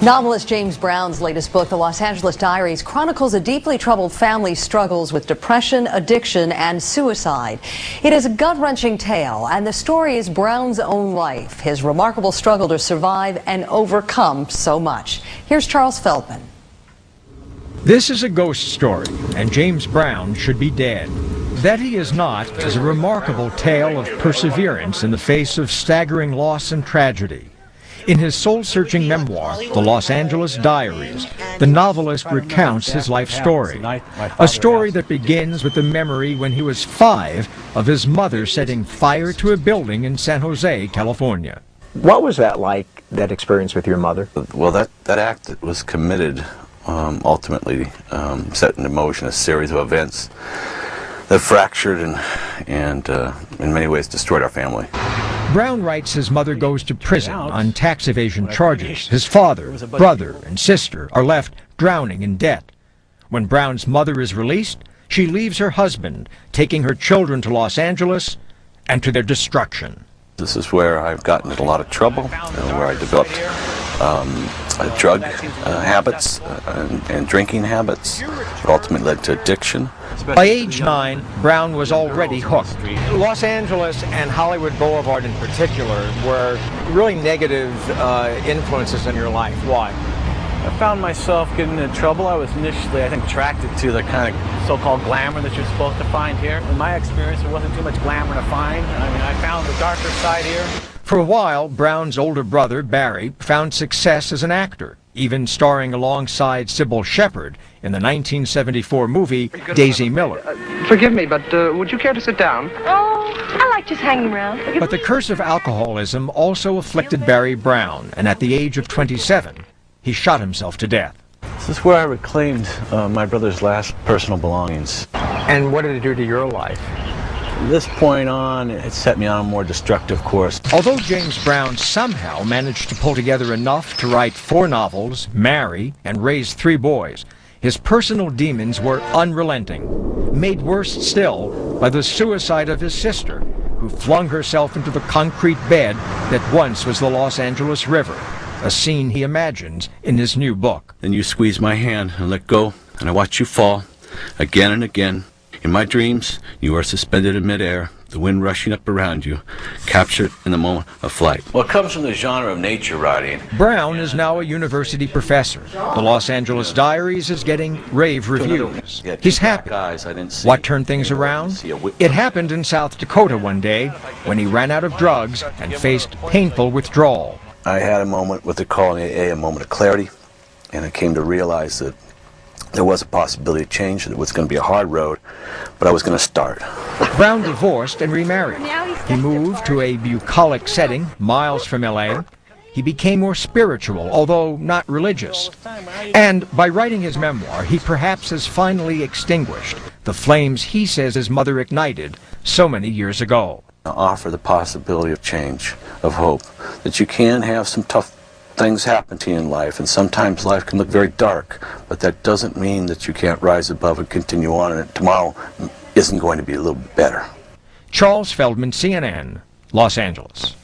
Novelist James Brown's latest book, The Los Angeles Diaries, chronicles a deeply troubled family's struggles with depression, addiction, and suicide. It is a gut-wrenching tale, and the story is Brown's own life, his remarkable struggle to survive and overcome so much. Here's Charles Feldman. This is a ghost story, and James Brown should be dead. That he is not is a remarkable tale of perseverance in the face of staggering loss and tragedy. In his soul-searching memoir, The Los Angeles Diaries, the novelist recounts his life story. A story that begins with the memory when he was 5 of his mother setting fire to a building in San Jose, California. What was that like, that experience with your mother? Well, that act that was committed ultimately set into motion a series of events that fractured and in many ways destroyed our family. Brown writes his mother goes to prison on tax evasion charges. His father, brother, and sister are left drowning in debt. When Brown's mother is released, she leaves her husband, taking her children to Los Angeles and to their destruction. This is where I've gotten in a lot of trouble, where I developed drug habits and drinking habits. It ultimately led to addiction. By age 9, Brown was already hooked. Los Angeles and Hollywood Boulevard in particular were really negative influences in your life. Why? I found myself getting into trouble. I was initially, I think, attracted to the kind of so-called glamour that you're supposed to find here. In my experience, there wasn't too much glamour to find. I mean, I found the darker side here. For a while, Brown's older brother, Barry, found success as an actor, even starring alongside Sybil Shepherd in the 1974 movie Daisy Miller. Forgive me, but would you care to sit down? Oh, I like just hanging around. But the curse of alcoholism also afflicted Barry Brown, and at the age of 27, he shot himself to death. This is where I reclaimed my brother's last personal belongings. And what did it do to your life? From this point on, it set me on a more destructive course. Although James Brown somehow managed to pull together enough to write 4 novels, marry, and raise 3 boys, his personal demons were unrelenting, made worse still by the suicide of his sister, who flung herself into the concrete bed that once was the Los Angeles River, a scene he imagines in his new book. Then you squeeze my hand and let go, and I watch you fall again and again. In my dreams, you are suspended in midair, the wind rushing up around you, captured in the moment of flight. Well, it comes from the genre of nature writing. Brown is now a university professor. The Los Angeles Diaries is getting rave reviews. He's happy. What turned things around? It happened in South Dakota one day when he ran out of drugs and faced painful withdrawal. I had a moment, what they call in AA, a moment of clarity, and I came to realize that there was a possibility of change, that it was going to be a hard road, but I was going to start. Brown divorced and remarried. He moved to a bucolic setting, miles from LA. He became more spiritual, although not religious. And by writing his memoir, he perhaps has finally extinguished the flames he says his mother ignited so many years ago. I offer the possibility of change, of hope, that you can have some tough things happen to you in life, and sometimes life can look very dark, but that doesn't mean that you can't rise above and continue on, and tomorrow isn't going to be a little bit better. Charles Feldman, CNN, Los Angeles.